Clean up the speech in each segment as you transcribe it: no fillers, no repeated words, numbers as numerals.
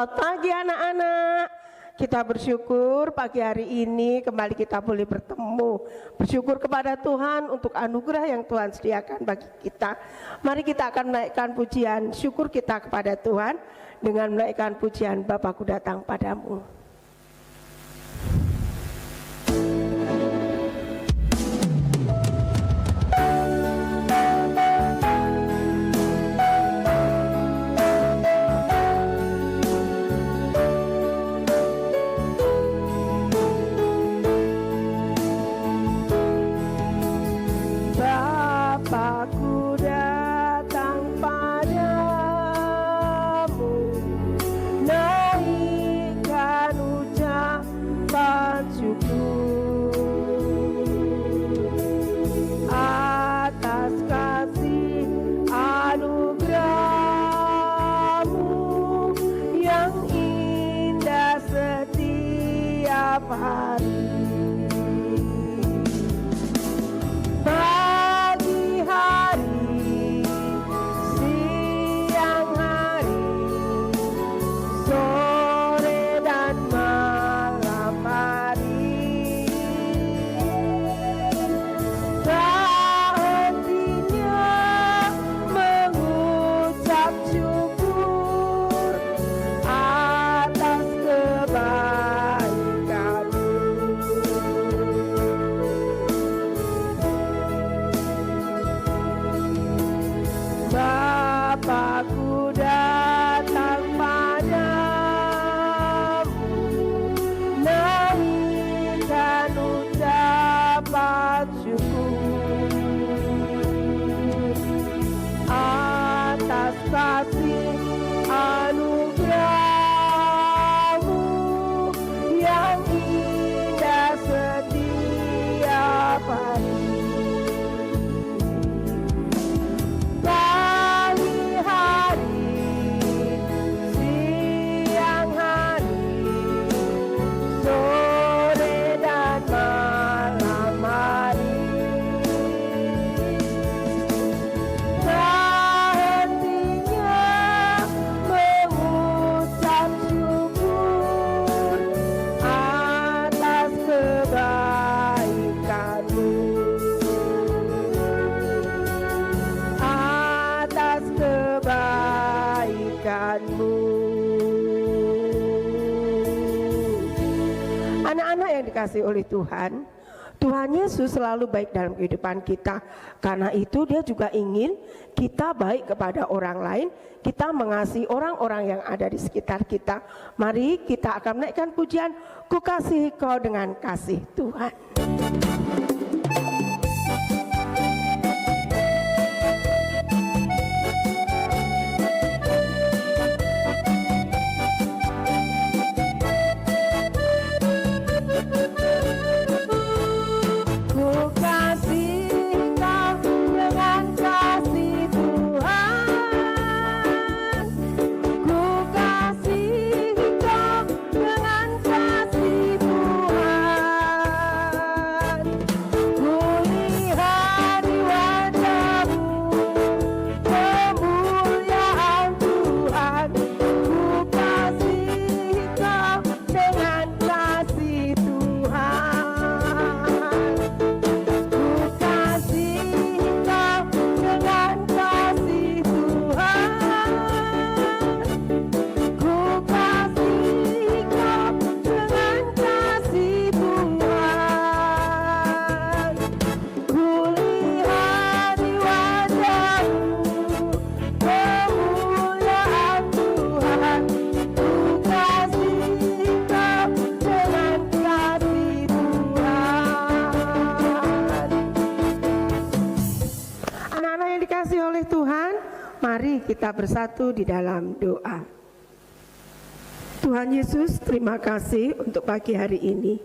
Selamat pagi anak-anak. Kita bersyukur pagi hari ini kembali kita boleh bertemu. Bersyukur kepada Tuhan untuk anugerah yang Tuhan sediakan bagi kita. Mari kita akan menaikkan pujian syukur kita kepada Tuhan dengan menaikkan pujian Bapakku datang padamu. Bapakku datang padamu, naikkan ucapan syukur atas kasih anugerahmu yang indah setiap hari. Pagi hari, siang hari, sore dan malam hari, tak hentinya mengucap syukur atas kebaikanmu. Bapakku datang padamu, naikkan ucapan syukur atas kasih anugerahmu yang indah setiap hari. Pagi hari, siang hari, sore dan malam hari, tak hentinya mengucap syukur atas kebaikanmu. Atas kebaikanmu. Anak-anak yang dikasihi oleh Tuhan, Tuhan Yesus selalu baik dalam kehidupan kita. Karena itu dia juga ingin kita baik kepada orang lain, kita mengasihi orang-orang yang ada di sekitar kita. Mari kita akan menaikkan pujian, Ku kasihi kau dengan kasih Tuhan. Mari kita bersatu di dalam doa. Tuhan Yesus, terima kasih untuk pagi hari ini.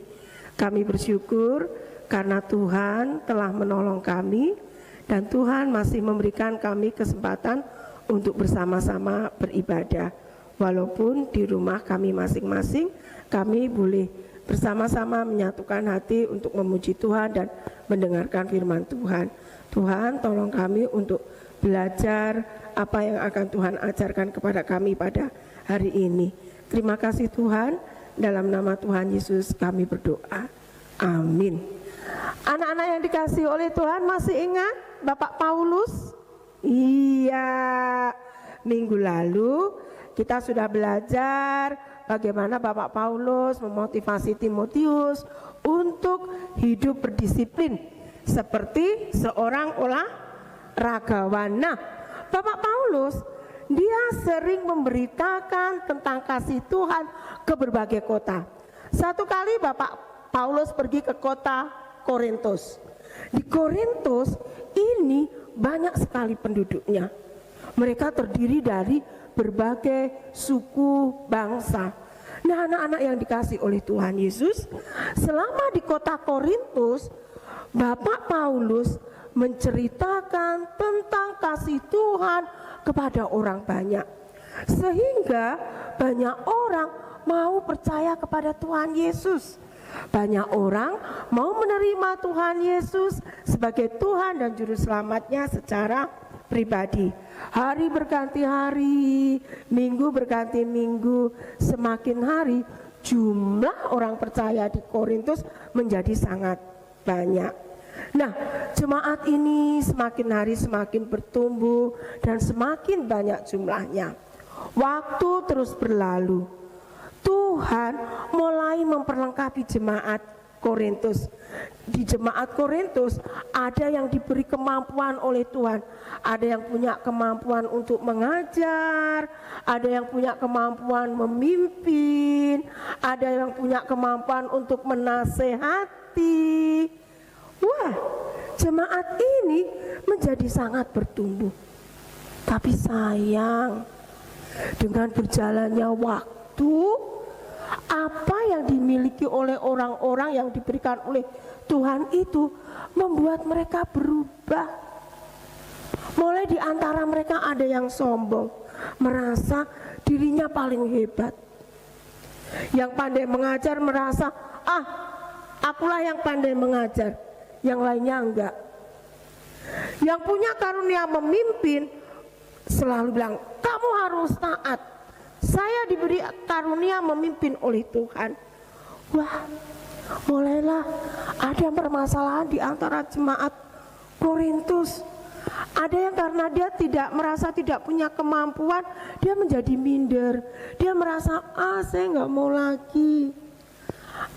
Kami bersyukur karena Tuhan telah menolong kami dan Tuhan masih memberikan kami kesempatan untuk bersama-sama beribadah. Walaupun di rumah kami masing-masing, kami boleh bersama-sama menyatukan hati untuk memuji Tuhan dan mendengarkan firman Tuhan. Tuhan, tolong kami untuk belajar apa yang akan Tuhan ajarkan kepada kami pada hari ini. Terima kasih Tuhan, dalam nama Tuhan Yesus kami berdoa. Amin. Anak-anak yang dikasihi oleh Tuhan, masih ingat Bapak Paulus? Iya, minggu lalu kita sudah belajar bagaimana Bapak Paulus memotivasi Timotius untuk hidup berdisiplin seperti seorang olahragawan. Nah, Bapak Paulus dia sering memberitakan tentang kasih Tuhan ke berbagai kota. Satu kali Bapak Paulus pergi ke kota Korintus. Di Korintus ini banyak sekali penduduknya. Mereka terdiri dari berbagai suku bangsa. Nah, anak-anak yang dikasih oleh Tuhan Yesus, selama di kota Korintus, Bapak Paulus menceritakan tentang kasih Tuhan kepada orang banyak, sehingga banyak orang mau percaya kepada Tuhan Yesus. Banyak orang mau menerima Tuhan Yesus sebagai Tuhan dan Juru Selamatnya secara pribadi. Hari berganti hari, minggu berganti minggu, semakin hari jumlah orang percaya di Korintus menjadi sangat banyak. Nah, jemaat ini semakin hari semakin bertumbuh dan semakin banyak jumlahnya. Waktu terus berlalu. Tuhan mulai memperlengkapi jemaat Korintus. Di jemaat Korintus ada yang diberi kemampuan oleh Tuhan, ada yang punya kemampuan untuk mengajar, ada yang punya kemampuan memimpin, ada yang punya kemampuan untuk menasehati. Wah, jemaat ini menjadi sangat bertumbuh. Tapi sayang, dengan berjalannya waktu, apa yang dimiliki oleh orang-orang yang diberikan oleh Tuhan itu membuat mereka berubah. Mulai di antara mereka ada yang sombong, merasa dirinya paling hebat. Yang pandai mengajar merasa, akulah yang pandai mengajar, yang lainnya enggak. Yang punya karunia memimpin selalu bilang, kamu harus taat. Saya diberi karunia memimpin oleh Tuhan. Wah, mulailah ada permasalahan di antara jemaat Korintus. Ada yang karena dia merasa tidak punya kemampuan, dia menjadi minder. Dia merasa, saya nggak mau lagi.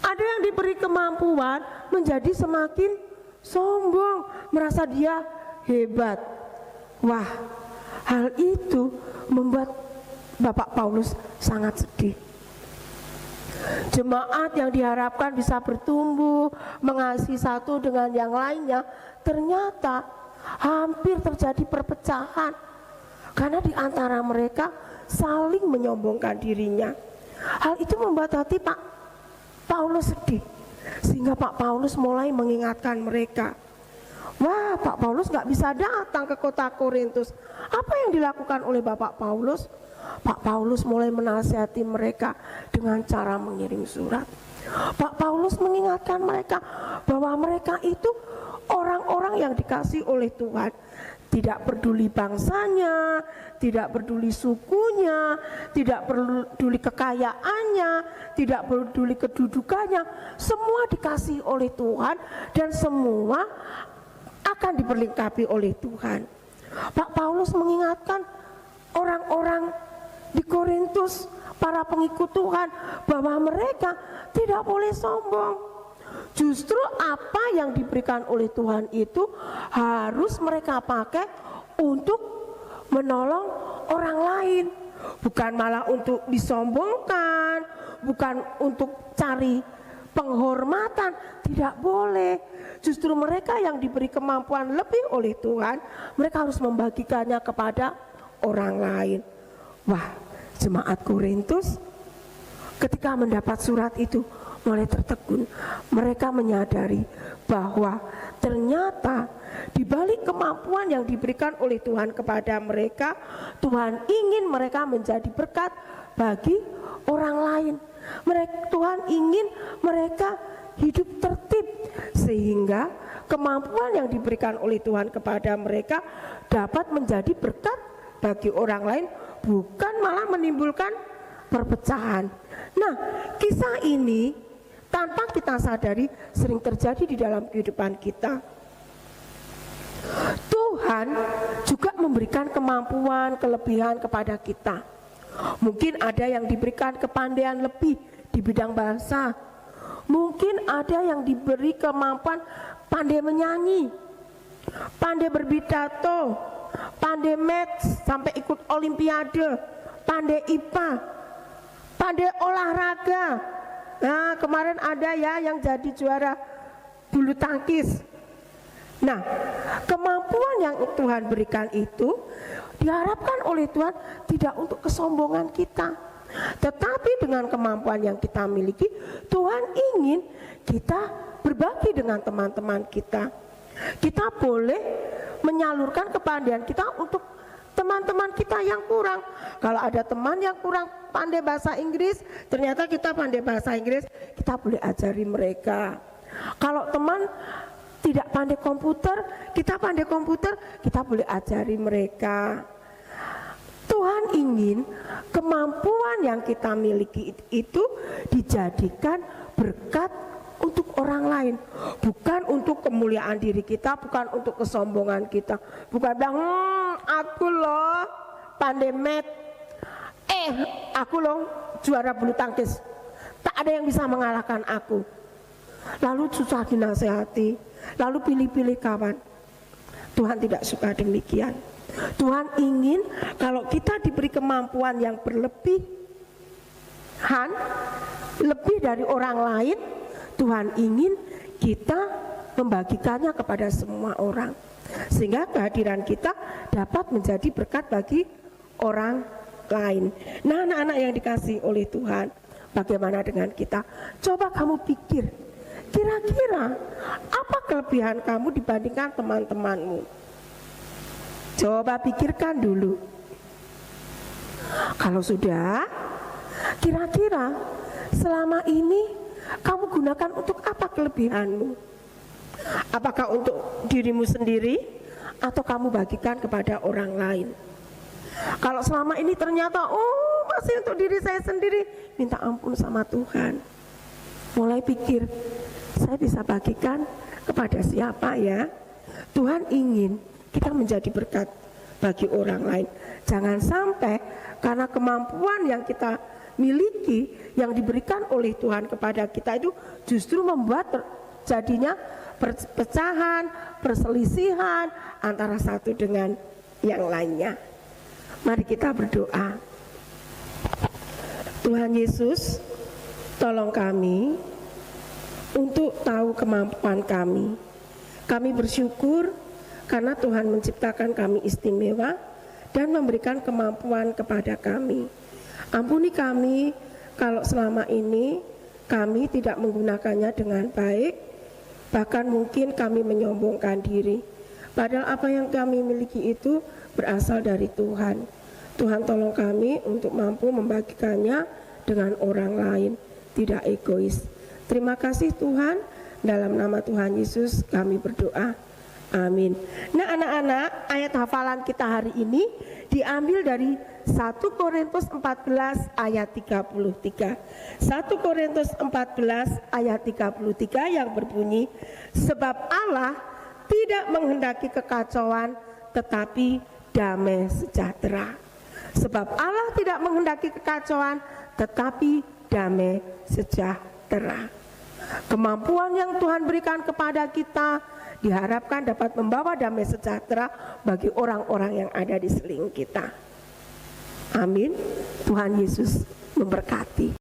Ada yang diberi kemampuan menjadi semakin sombong, merasa dia hebat. Wah, hal itu membuat Bapak Paulus sangat sedih. Jemaat yang diharapkan bisa bertumbuh, mengasihi satu dengan yang lainnya, ternyata hampir terjadi perpecahan. Karena di antara mereka saling menyombongkan dirinya. Hal itu membuat hati Pak Paulus sedih. Sehingga Pak Paulus mulai mengingatkan mereka. Wah, Pak Paulus gak bisa datang ke kota Korintus. Apa yang dilakukan oleh Bapak Paulus? Pak Paulus mulai menasihati mereka dengan cara mengirim surat. Pak Paulus mengingatkan mereka bahwa mereka itu orang-orang yang dikasih oleh Tuhan. Tidak peduli bangsanya, tidak peduli sukunya, tidak peduli kekayaannya, tidak peduli kedudukannya. Semua dikasih oleh Tuhan dan semua akan diberlengkapi oleh Tuhan. Pak Paulus mengingatkan orang-orang di Korintus, para pengikut Tuhan, bahwa mereka tidak boleh sombong. Justru apa yang diberikan oleh Tuhan itu harus mereka pakai untuk menolong orang lain, bukan malah untuk disombongkan, bukan untuk cari penghormatan. Tidak boleh. Justru mereka yang diberi kemampuan lebih oleh Tuhan, mereka harus membagikannya kepada orang lain. Wah, jemaat Korintus ketika mendapat surat itu mulai tertegun. Mereka menyadari bahwa ternyata di balik kemampuan yang diberikan oleh Tuhan kepada mereka, Tuhan ingin mereka menjadi berkat bagi orang lain. Tuhan ingin mereka hidup tertib, sehingga kemampuan yang diberikan oleh Tuhan kepada mereka dapat menjadi berkat bagi orang lain, bukan malah menimbulkan perpecahan. Nah, kisah ini tanpa kita sadari sering terjadi di dalam kehidupan kita. Tuhan juga memberikan kemampuan, kelebihan kepada kita. Mungkin ada yang diberikan kepandaian lebih di bidang bahasa. Mungkin ada yang diberi kemampuan pandai menyanyi, pandai berpidato, pandai maths sampai ikut olimpiade, pandai IPA, pandai olahraga. Nah, kemarin ada ya yang jadi juara bulu tangkis. Nah, kemampuan yang Tuhan berikan itu diharapkan oleh Tuhan tidak untuk kesombongan kita, tetapi dengan kemampuan yang kita miliki, Tuhan ingin kita berbagi dengan teman-teman kita. Kita boleh menyalurkan kepandaian kita untuk teman-teman kita yang kurang. Kalau ada teman yang kurang pandai bahasa Inggris, ternyata kita pandai bahasa Inggris, kita boleh ajari mereka. Kalau teman tidak pandai komputer, kita pandai komputer, kita boleh ajari mereka. Tuhan ingin kemampuan yang kita miliki itu dijadikan berkat untuk orang lain, bukan untuk kemuliaan diri kita, bukan untuk kesombongan kita. Bukan bilang, aku loh pandai math, aku loh juara bulu tangkis, tak ada yang bisa mengalahkan aku. Lalu susah dinasehati, lalu pilih-pilih kawan. Tuhan tidak suka demikian. Tuhan ingin kalau kita diberi kemampuan yang berlebihan, lebih dari orang lain, Tuhan ingin kita membagikannya kepada semua orang, sehingga kehadiran kita dapat menjadi berkat bagi orang lain. Nah, anak-anak yang dikasihi oleh Tuhan, bagaimana dengan kita? Coba kamu pikir, kira-kira apa kelebihan kamu dibandingkan teman-temanmu? Coba pikirkan dulu. Kalau sudah, kira-kira selama ini kamu gunakan untuk apa kelebihanmu? Apakah untuk dirimu sendiri atau kamu bagikan kepada orang lain? Kalau selama ini ternyata masih untuk diri saya sendiri, minta ampun sama Tuhan. Mulai pikir, saya bisa bagikan kepada siapa ya? Tuhan ingin kita menjadi berkat bagi orang lain. Jangan sampai karena kemampuan yang kita miliki, yang diberikan oleh Tuhan kepada kita itu justru membuat terjadinya perpecahan, perselisihan antara satu dengan yang lainnya. Mari kita berdoa. Tuhan Yesus, tolong kami untuk tahu kemampuan kami. Kami bersyukur karena Tuhan menciptakan kami istimewa dan memberikan kemampuan kepada kami. Ampuni kami kalau selama ini kami tidak menggunakannya dengan baik, bahkan mungkin kami menyombongkan diri. Padahal apa yang kami miliki itu berasal dari Tuhan. Tuhan tolong kami untuk mampu membagikannya dengan orang lain, tidak egois. Terima kasih Tuhan, dalam nama Tuhan Yesus kami berdoa. Amin. Nah anak-anak, ayat hafalan kita hari ini diambil dari 1 Korintus 14 ayat 33. 1 Korintus 14 ayat 33 yang berbunyi, sebab Allah tidak menghendaki kekacauan tetapi damai sejahtera. Sebab Allah tidak menghendaki kekacauan tetapi damai sejahtera. Kemampuan yang Tuhan berikan kepada kita diharapkan dapat membawa damai sejahtera bagi orang-orang yang ada di sekeliling kita. Amin. Tuhan Yesus memberkati.